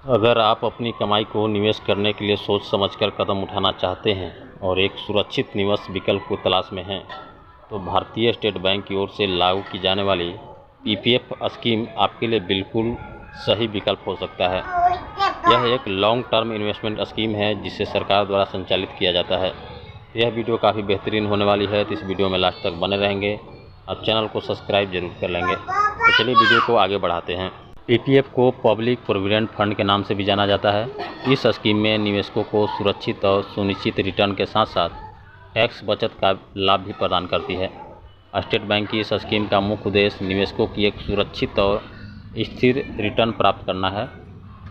अगर आप अपनी कमाई को निवेश करने के लिए सोच समझकर कदम उठाना चाहते हैं और एक सुरक्षित निवेश विकल्प को तलाश में हैं, तो भारतीय स्टेट बैंक की ओर से लागू की जाने वाली पीपीएफ स्कीम आपके लिए बिल्कुल सही विकल्प हो सकता है। यह एक लॉन्ग टर्म इन्वेस्टमेंट स्कीम है जिसे सरकार द्वारा संचालित किया जाता है। यह वीडियो काफ़ी बेहतरीन होने वाली है, तो इस वीडियो में लास्ट तक बने रहेंगे। आप चैनल को सब्सक्राइब जरूर कर लेंगे। तो चलिए वीडियो को आगे बढ़ाते हैं। पीपीएफ को पब्लिक प्रोविडेंट फंड के नाम से भी जाना जाता है। इस स्कीम में निवेशकों को सुरक्षित और सुनिश्चित रिटर्न के साथ साथ टैक्स बचत का लाभ भी प्रदान करती है। स्टेट बैंक की इस स्कीम का मुख्य उद्देश्य निवेशकों की एक सुरक्षित और स्थिर रिटर्न प्राप्त करना है।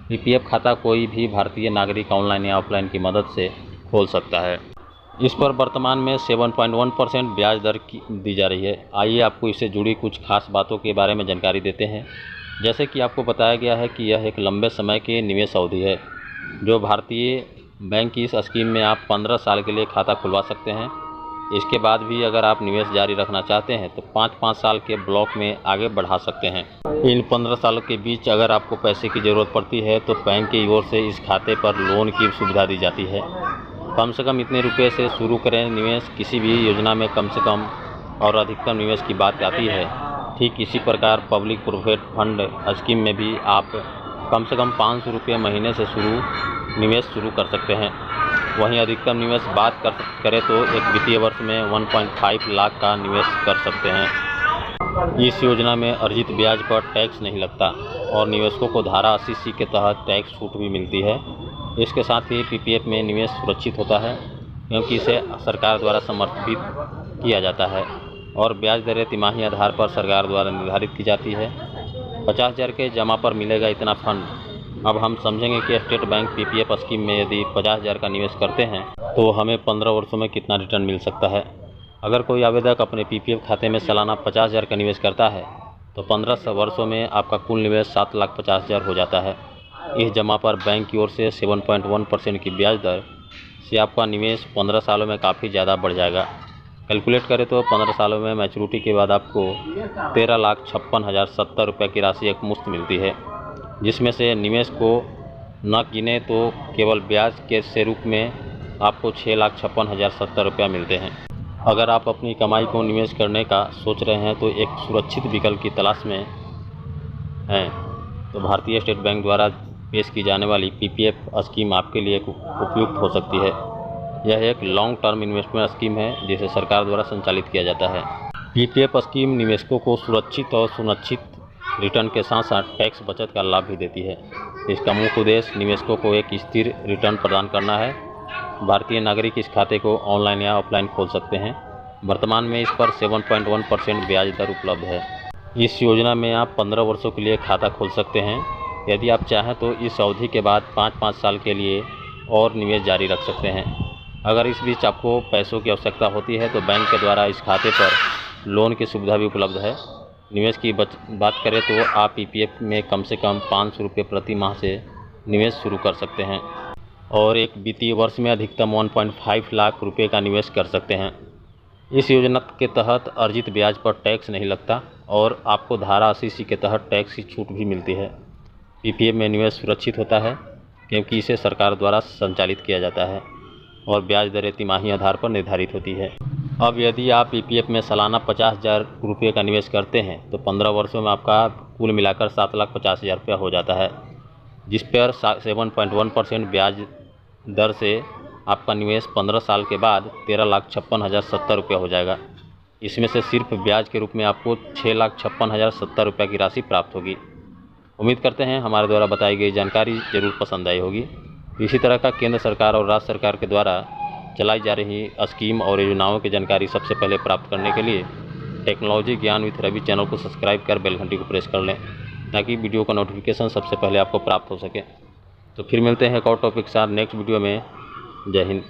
पीपीएफ खाता कोई भी भारतीय नागरिक ऑनलाइन या ऑफलाइन की मदद से खोल सकता है। इस पर वर्तमान में 7.1% ब्याज दर दी जा रही है। आइए आपको इससे जुड़ी कुछ खास बातों के बारे में जानकारी देते हैं। जैसे कि आपको बताया गया है कि यह एक लंबे समय की निवेश अवधि है। जो भारतीय बैंक की इस स्कीम में आप 15 साल के लिए खाता खुलवा सकते हैं। इसके बाद भी अगर आप निवेश जारी रखना चाहते हैं तो 5-5 साल के ब्लॉक में आगे बढ़ा सकते हैं। इन 15 सालों के बीच अगर आपको पैसे की ज़रूरत पड़ती है तो बैंक की ओर से इस खाते पर लोन की सुविधा दी जाती है। कम से कम इतने रुपए से शुरू करें निवेश। किसी भी योजना में कम से कम और अधिकतम निवेश की बात आती है। ठीक इसी प्रकार पब्लिक प्रोविडेंट फंड स्कीम में भी आप कम से कम 500 रुपये महीने से निवेश शुरू कर सकते हैं। वहीं अधिकतम निवेश बात करें तो एक वित्तीय वर्ष में 1.5 लाख का निवेश कर सकते हैं। इस योजना में अर्जित ब्याज पर टैक्स नहीं लगता और निवेशकों को धारा 80C के तहत टैक्स छूट भी मिलती है। इसके साथ ही पीपीएफ में निवेश सुरक्षित होता है क्योंकि इसे सरकार द्वारा समर्थित किया जाता है और ब्याज दरें तिमाही आधार पर सरकार द्वारा निर्धारित की जाती है। 50,000 के जमा पर मिलेगा इतना फंड। अब हम समझेंगे कि स्टेट बैंक पीपीएफ स्कीम में यदि 50,000 का निवेश करते हैं तो हमें 15 वर्षों में कितना रिटर्न मिल सकता है। अगर कोई आवेदक अपने पीपीएफ खाते में सालाना 50,000 का निवेश करता है तो 15 वर्षों में आपका कुल निवेश 7,50,000 हो जाता है। इस जमा पर बैंक की ओर से 7.1% की ब्याज दर से आपका निवेश 15 सालों में काफ़ी ज़्यादा बढ़ जाएगा। कैलकुलेट करें तो 15 सालों में मैच्योरिटी के बाद आपको 13,56,070 रुपये की राशि एक मुश्त मिलती है, जिसमें से निवेश को न गिने तो केवल ब्याज के रूप में आपको 6,56,070 रुपये मिलते हैं। अगर आप अपनी कमाई को निवेश करने का सोच रहे हैं तो एक सुरक्षित विकल्प की तलाश में हैं, तो भारतीय स्टेट बैंक द्वारा पेश की जाने वाली पीपीएफ स्कीम आपके लिए उपयुक्त हो सकती है। यह एक लॉन्ग टर्म इन्वेस्टमेंट स्कीम है जिसे सरकार द्वारा संचालित किया जाता है। पीपीएफ स्कीम निवेशकों को सुरक्षित और सुनिश्चित रिटर्न के साथ साथ टैक्स बचत का लाभ भी देती है। इसका मुख्य उद्देश्य निवेशकों को एक स्थिर रिटर्न प्रदान करना है। भारतीय नागरिक इस खाते को ऑनलाइन या ऑफलाइन खोल सकते हैं। वर्तमान में इस पर 7.1% ब्याज दर उपलब्ध है। इस योजना में आप 15 वर्षों के लिए खाता खोल सकते हैं। यदि आप चाहें तो इस अवधि के बाद 5-5 साल के लिए और निवेश जारी रख सकते हैं। अगर इस बीच आपको पैसों की आवश्यकता होती है तो बैंक के द्वारा इस खाते पर लोन की सुविधा भी उपलब्ध है। निवेश की बात करें तो आप पीपीएफ में कम से कम 500 रुपये प्रति माह से निवेश शुरू कर सकते हैं और एक वित्तीय वर्ष में अधिकतम 1.5 लाख रुपये का निवेश कर सकते हैं। इस योजना के तहत अर्जित ब्याज पर टैक्स नहीं लगता और आपको धारा 80C के तहत टैक्स की छूट भी मिलती है। पीपीएफ में निवेश सुरक्षित होता है क्योंकि इसे सरकार द्वारा संचालित किया जाता है और ब्याज दरें तिमाही आधार पर निर्धारित होती है। अब यदि आप पीपीएफ में सालाना 50,000 रुपये का निवेश करते हैं तो 15 वर्षों में आपका कुल मिलाकर 7,50,000 रुपया हो जाता है, जिस पर 7.1% ब्याज दर से आपका निवेश 15 साल के बाद 13,56,070 रुपया हो जाएगा। इसमें से सिर्फ ब्याज के रूप में आपको 6,56,070 रुपये की राशि प्राप्त होगी। उम्मीद करते हैं हमारे द्वारा बताई गई जानकारी ज़रूर पसंद आई होगी। इसी तरह का केंद्र सरकार और राज्य सरकार के द्वारा चलाई जा रही स्कीम और योजनाओं की जानकारी सबसे पहले प्राप्त करने के लिए टेक्नोलॉजी ज्ञान विद रवि चैनल को सब्सक्राइब कर बेल घंटी को प्रेस कर लें ताकि वीडियो का नोटिफिकेशन सबसे पहले आपको प्राप्त हो सके। तो फिर मिलते हैं एक और टॉपिक के साथ नेक्स्ट वीडियो में। जय हिंद।